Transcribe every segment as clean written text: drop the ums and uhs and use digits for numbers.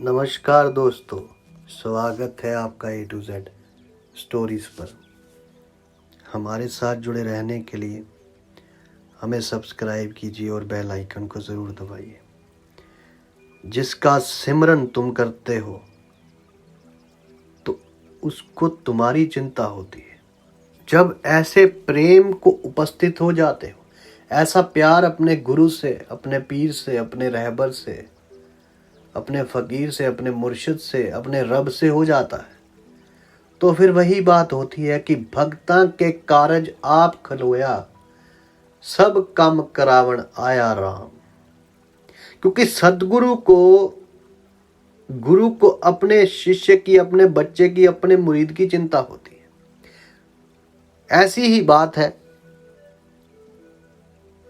नमस्कार दोस्तों, स्वागत है आपका A to Z स्टोरीज पर। हमारे साथ जुड़े रहने के लिए हमें सब्सक्राइब कीजिए और बेल आइकन को ज़रूर दबाइए। जिसका सिमरन तुम करते हो तो उसको तुम्हारी चिंता होती है। जब ऐसे प्रेम को उपस्थित हो जाते हो, ऐसा प्यार अपने गुरु से, अपने पीर से, अपने रहबर से, अपने फ़कीर से, अपने मुर्शिद से, अपने रब से हो जाता है, तो फिर वही बात होती है कि भक्तां के कारज आप खलोया, सब कम करावण आया राम। क्योंकि सदगुरु को अपने शिष्य की, अपने बच्चे की, अपने मुरीद की चिंता होती है। ऐसी ही बात है,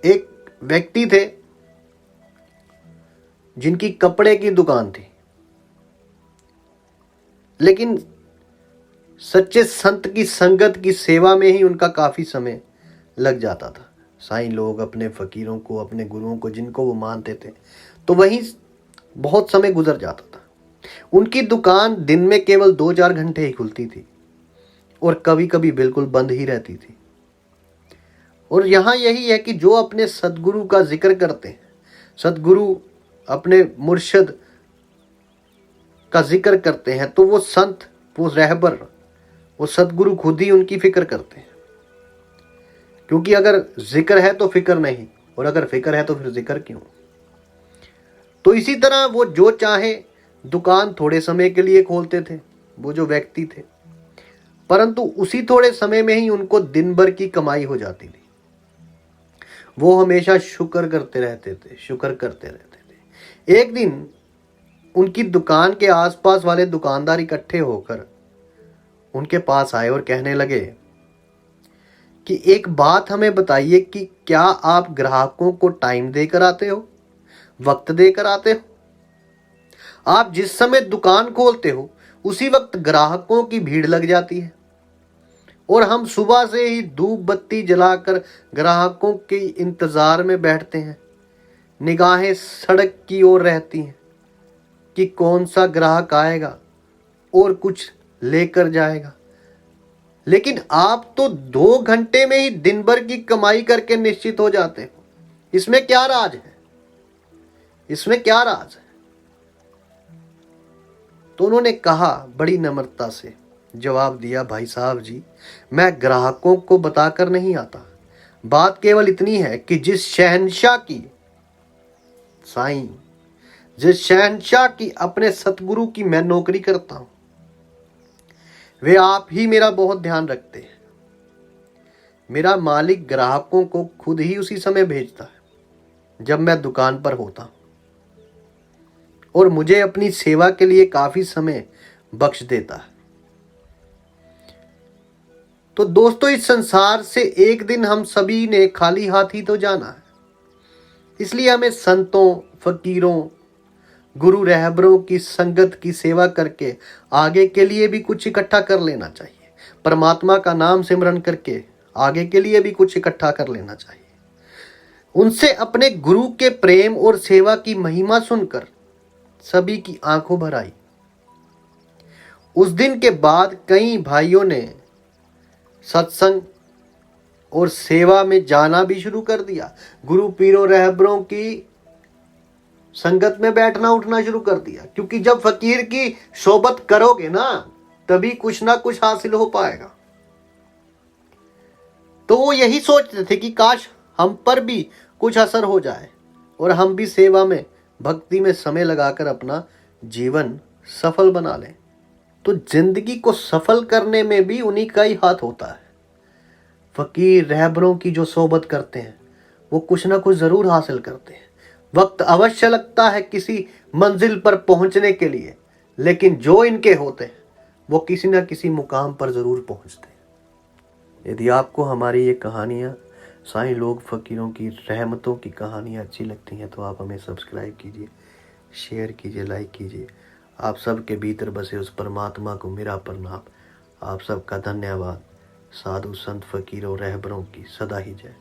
एक व्यक्ति थे जिनकी कपड़े की दुकान थी, लेकिन सच्चे संत की संगत की सेवा में ही उनका काफी समय लग जाता था। साईं लोग अपने फकीरों को, अपने गुरुओं को, जिनको वो मानते थे, तो वहीं बहुत समय गुजर जाता था। उनकी दुकान दिन में केवल 2-4 घंटे ही खुलती थी और कभी कभी बिल्कुल बंद ही रहती थी। और यहाँ यही है कि जो अपने सदगुरु का जिक्र करते हैं, सदगुरु अपने मुर्शिद का जिक्र करते हैं, तो वो संत, वो रहबर, वो सदगुरु खुद ही उनकी फिक्र करते हैं। क्योंकि अगर जिक्र है तो फिक्र नहीं, और अगर फिक्र है तो फिर जिक्र क्यों। तो इसी तरह वो जो चाहे दुकान थोड़े समय के लिए खोलते थे, वो जो व्यक्ति थे, परंतु उसी थोड़े समय में ही उनको दिन भर की कमाई हो जाती थी। वो हमेशा शुक्र करते रहते थे। एक दिन उनकी दुकान के आसपास वाले दुकानदार इकट्ठे होकर उनके पास आए और कहने लगे कि एक बात हमें बताइए कि क्या आप ग्राहकों को टाइम देकर आते हो, वक्त देकर आते हो? आप जिस समय दुकान खोलते हो उसी वक्त ग्राहकों की भीड़ लग जाती है, और हम सुबह से ही धूप बत्ती जलाकर ग्राहकों के इंतजार में बैठते हैं। निगाहें सड़क की ओर रहती हैं कि कौन सा ग्राहक आएगा और कुछ लेकर जाएगा। लेकिन आप तो 2 घंटे में ही दिन भर की कमाई करके निश्चित हो जाते हो। इसमें क्या राज है? इसमें क्या राज है? तो उन्होंने कहा, बड़ी नम्रता से जवाब दिया, भाई साहब जी, मैं ग्राहकों को बताकर नहीं आता। बात केवल इतनी है कि जिस शहंशाह की, साईं, जिस शहंशाह की, अपने सतगुरु की मैं नौकरी करता हूं, वे आप ही मेरा बहुत ध्यान रखते हैं। मेरा मालिक ग्राहकों को खुद ही उसी समय भेजता है जब मैं दुकान पर होता हूं, और मुझे अपनी सेवा के लिए काफी समय बख्श देता है। तो दोस्तों, इस संसार से एक दिन हम सभी ने खाली हाथ ही तो जाना है। इसलिए हमें संतों, फकीरों, गुरु रहबरों की संगत की सेवा करके आगे के लिए भी कुछ इकट्ठा कर लेना चाहिए। परमात्मा का नाम सिमरन करके आगे के लिए भी कुछ इकट्ठा कर लेना चाहिए। उनसे अपने गुरु के प्रेम और सेवा की महिमा सुनकर सभी की आंखों भर आई। उस दिन के बाद कई भाइयों ने सत्संग और सेवा में जाना भी शुरू कर दिया। गुरु पीरों रहबरों की संगत में बैठना उठना शुरू कर दिया। क्योंकि जब फकीर की सोबत करोगे ना, तभी कुछ ना कुछ हासिल हो पाएगा। तो वो यही सोचते थे कि काश हम पर भी कुछ असर हो जाए और हम भी सेवा में, भक्ति में समय लगाकर अपना जीवन सफल बना लें। तो जिंदगी को सफल करने में भी उन्हीं का ही हाथ होता है। फकीर रहबरों की जो सोबत करते हैं वो कुछ ना कुछ जरूर हासिल करते हैं। वक्त अवश्य लगता है किसी मंजिल पर पहुंचने के लिए, लेकिन जो इनके होते हैं वो किसी ना किसी मुकाम पर जरूर पहुंचते हैं। यदि आपको हमारी ये कहानियाँ, साईं लोग फकीरों की रहमतों की कहानियाँ अच्छी लगती हैं तो आप हमें सब्सक्राइब कीजिए, शेयर कीजिए, लाइक कीजिए। आप सबके भीतर बसे उस परमात्मा को मेरा प्रणाम। आप सबका धन्यवाद। साधु संत फकीरों रहबरों की सदा ही जय।